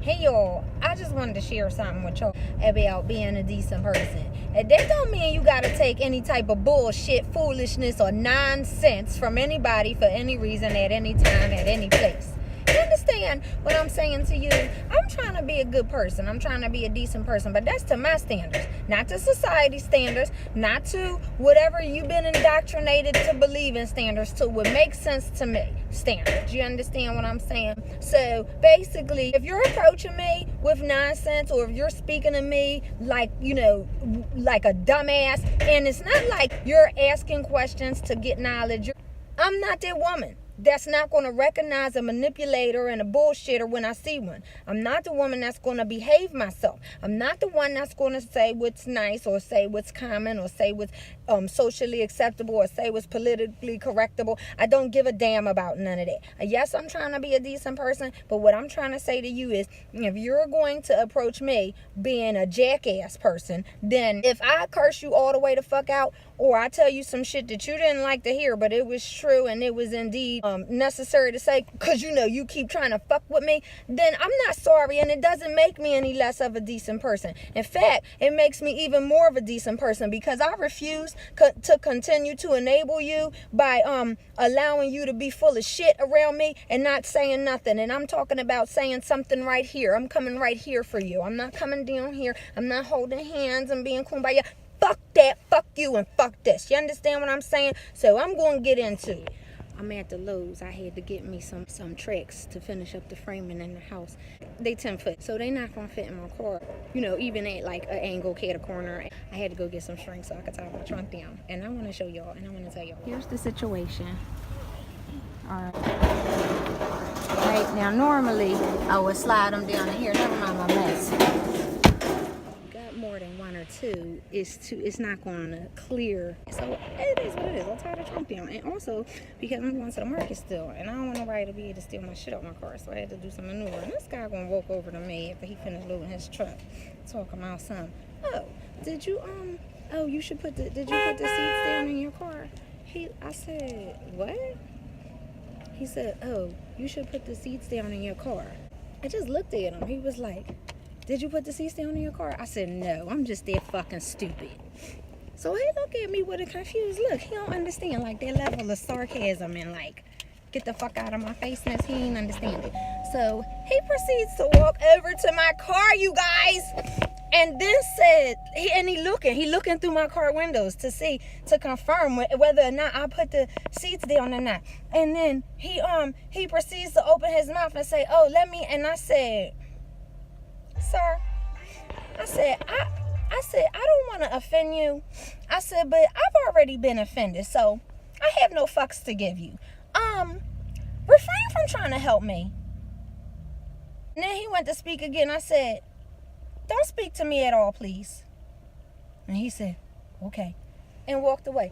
Hey y'all, I just wanted to share something with y'all about being a decent person. And that don't mean you gotta take any type of bullshit, foolishness, or nonsense from anybody for any reason at any time, at any place. You understand what I'm saying to you? I'm trying to be a good person. I'm trying to be a decent person. But that's to my standards. Not to society standards. Not to whatever you've been indoctrinated to believe in standards. To what makes sense to me standards. You understand what I'm saying? So basically, if you're approaching me with nonsense, or if you're speaking to me like, like a dumbass, and it's not like you're asking questions to get knowledge, I'm not that woman that's not going to recognize a manipulator and a bullshitter when I see one. I'm not the woman that's going to behave myself. I'm not the one that's going to say what's nice, or say what's common, or say what's socially acceptable, or say what's politically correctable. I don't give a damn about none of that. Yes, I'm trying to be a decent person, but what I'm trying to say to you is, if you're going to approach me being a jackass person, then if I curse you all the way the fuck out, or I tell you some shit that you didn't like to hear, but it was true and it was indeed necessary to say, because you keep trying to fuck with me, then I'm not sorry, and it doesn't make me any less of a decent person. In fact, it makes me even more of a decent person, because I refuse to continue to enable you by allowing you to be full of shit around me and not saying nothing. And I'm talking about saying something right here. I'm coming right here for you. I'm not coming down here. I'm not holding hands and being kumbaya. Fuck that, fuck you, and fuck this. You understand what I'm saying? So I'm going to get into it. I'm at the Lowe's. I had to get me some tracks to finish up the framing in the house. They 10 foot, so they not going to fit in my car. Even at like an angle, cat a corner. I had to go get some strings so I could tie my trunk down. And I want to show y'all, and I want to tell y'all. Here's the situation. Alright. Right, now normally I would slide them down in here. Never mind my mess. More than one or two, it's not going to clear. So it is what it is. I'll tie the trunk down. And also because I'm going to the market still, and I don't want nobody to be able to steal my shit out my car, so I had to do some maneuver. And this guy gonna walk over to me after he finished loading his truck, talking about something. Oh, did you you should put the seats down in your car? I said, what? He said, oh, you should put the seats down in your car. I just looked at him. He was like, did you put the seats down in your car? I said, no, I'm just that fucking stupid. So he looked at me with a confused look. He don't understand, like, that level of sarcasm and, like, get the fuck out of my faceness. He ain't understand it. So he proceeds to walk over to my car, you guys, and then said, he looking through my car windows to confirm whether or not I put the seats down or not. And then he proceeds to open his mouth and say, oh, and I said, sir, I said, I don't want to offend you. I said, but I've already been offended, so I have no fucks to give you. Refrain from trying to help me. And then he went to speak again. I said, don't speak to me at all, please. And he said, okay, and walked away.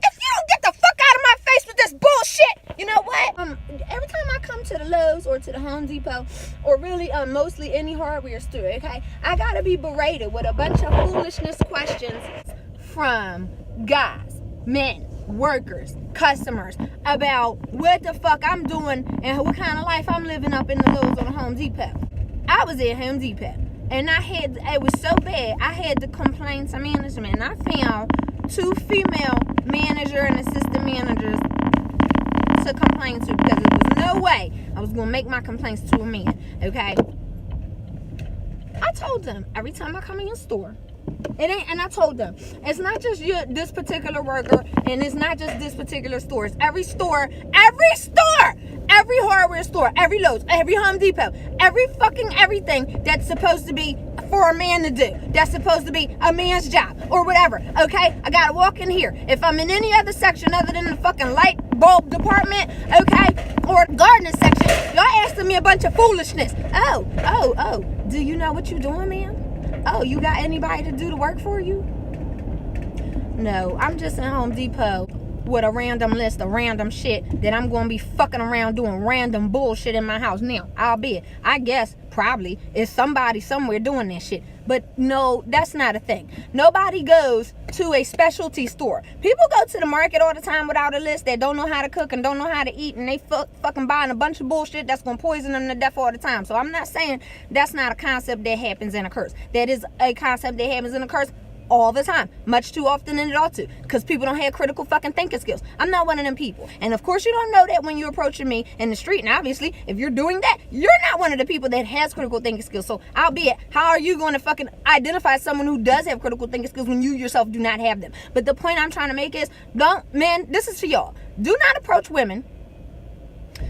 If you don't get the fuck out of my face with this bullshit, you know what? Every time I come to the Lowe's or to the Home Depot, or really mostly any hardware store, okay, I gotta be berated with a bunch of foolishness questions from guys, men, workers, customers, about what the fuck I'm doing and what kind of life I'm living up in the Lowe's or the Home Depot. I was at Home Depot, and it was so bad, I had to complain to management, and I found 2 female manager and assistant managers to complain to, because there was no way I was going to make my complaints to a man, okay? I told them, every time I come in your store, and I told them, it's not just this particular worker, and it's not just this particular store. It's every store, every hardware store, every Lowe's, every Home Depot, everything that's supposed to be for a man to do, that's supposed to be a man's job or whatever, okay? I gotta walk in here. If I'm in any other section other than the fucking light bulb department, okay, or gardening section, y'all asking me a bunch of foolishness. Oh, do you know what you're doing, man? Oh, you got anybody to do the work for you? No, I'm just in Home Depot with a random list of random shit that I'm going to be fucking around doing random bullshit in my house. Now, I guess, probably, is somebody somewhere doing that shit. But no, that's not a thing. Nobody goes to a specialty store. People go to the market all the time without a list. They don't know how to cook and don't know how to eat, and they fucking buying a bunch of bullshit that's going to poison them to death all the time. So I'm not saying that's not a concept that happens and occurs. That is a concept that happens and occurs all the time, much too often than it ought to, because people don't have critical fucking thinking skills. I'm not one of them people, and of course you don't know that when you're approaching me in the street. And obviously, if you're doing that, you're not one of the people that has critical thinking skills. So albeit, how are you going to fucking identify someone who does have critical thinking skills when you yourself do not have them? But the point I'm trying to make is, men, this is for y'all. Do not approach women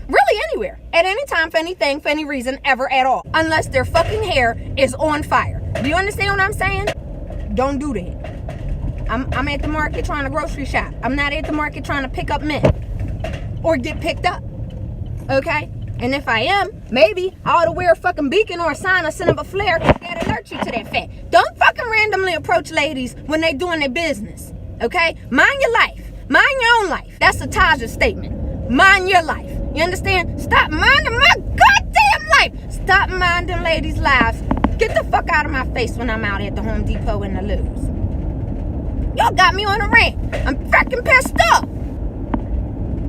really anywhere, at any time, for anything, for any reason, ever at all, unless their fucking hair is on fire. Do you understand what I'm saying? Don't do that. I'm at the market trying to grocery shop. I'm not at the market trying to pick up men or get picked up. Okay? And if I am, maybe I ought to wear a fucking beacon or a sign or send up a flare that alert you to that fact. Don't fucking randomly approach ladies when they doing their business. Okay? Mind your life. Mind your own life. That's a Taja statement. Mind your life. You understand? Stop minding my goddamn life. Stop minding ladies' lives. Get the fuck out of my face when I'm out at the Home Depot and the Lowe's. Y'all got me on a rant. I'm freaking pissed off.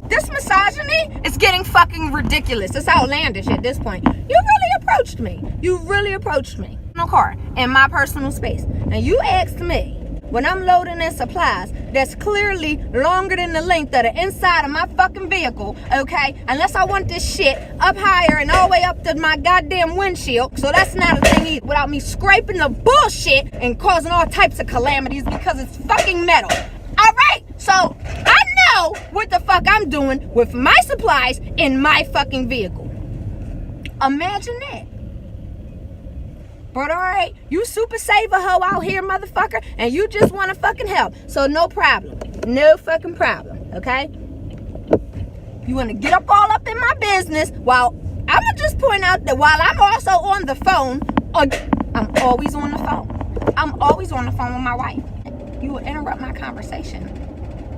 This misogyny is getting fucking ridiculous. It's outlandish at this point. You really approached me. You really approached me. In a car, in my personal space. And you asked me, when I'm loading in supplies that's clearly longer than the length of the inside of my fucking vehicle, okay? Unless I want this shit up higher and all the way up to my goddamn windshield. So that's not a thing either. Without me scraping the bullshit and causing all types of calamities because it's fucking metal. Alright? So I know what the fuck I'm doing with my supplies in my fucking vehicle. Imagine that. But alright, you super saver hoe out here, motherfucker, and you just want to fucking help. So no problem. No fucking problem, okay? You want to get up all up in my business while I'm going to just point out that while I'm also on the phone, I'm always on the phone. I'm always on the phone with my wife. You will interrupt my conversation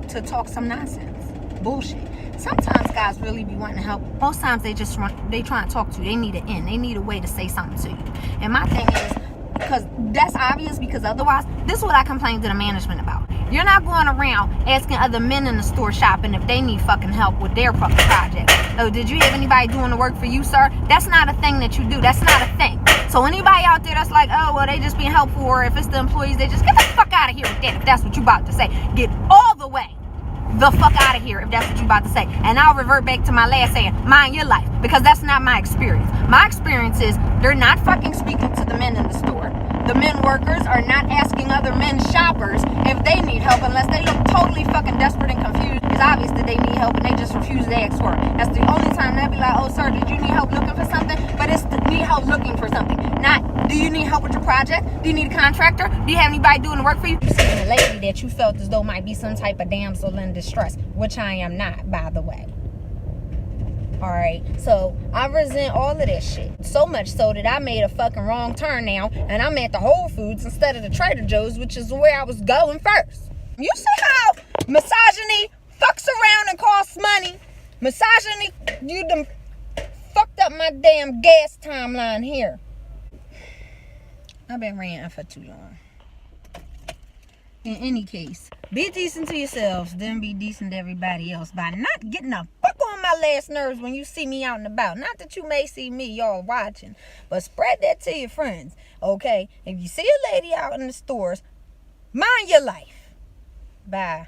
to talk some nonsense. Bullshit. Sometimes guys really be wanting to help. Most times they trying to talk to you. They need an end. They need a way to say something to you. And my thing is, because that's obvious, because otherwise, this is what I complained to the management about. You're not going around asking other men in the store shopping if they need fucking help with their fucking project. Oh, did you have anybody doing the work for you, sir? That's not a thing that you do. That's not a thing. So anybody out there that's like, oh, well, they just being helpful, or if it's the employees, they just get the fuck out of here with that, if that's what you about to say. Get all the way the fuck out of here if that's what you about to say. And I'll revert back to my last saying, mind your life, because that's not my experience. My experience is they're not fucking speaking to the men in the store. The men workers are not asking other men shoppers if they need help unless they look totally fucking desperate and confused. It's obvious that they need help and they just refuse to ask for it. That's the only time they'll be like, oh sir, did you need help looking for something? But it's need help looking for something, not do you need help with your project? Do you need a contractor? Do you have anybody doing the work for you? You're seeing a lady that you felt as though might be some type of damsel in distress, which I am not, by the way. Alright, so I resent all of that shit. So much so that I made a fucking wrong turn now, and I'm at the Whole Foods instead of the Trader Joe's, which is where I was going first. You see how misogyny fucks around and costs money? Misogyny, you done fucked up my damn gas timeline here. I've been ranting for too long. In any case, be decent to yourselves, then be decent to everybody else by not getting the fuck on my last nerves when you see me out and about. Not that you may see me, y'all watching, but spread that to your friends, okay? If you see a lady out in the stores, mind your life. Bye.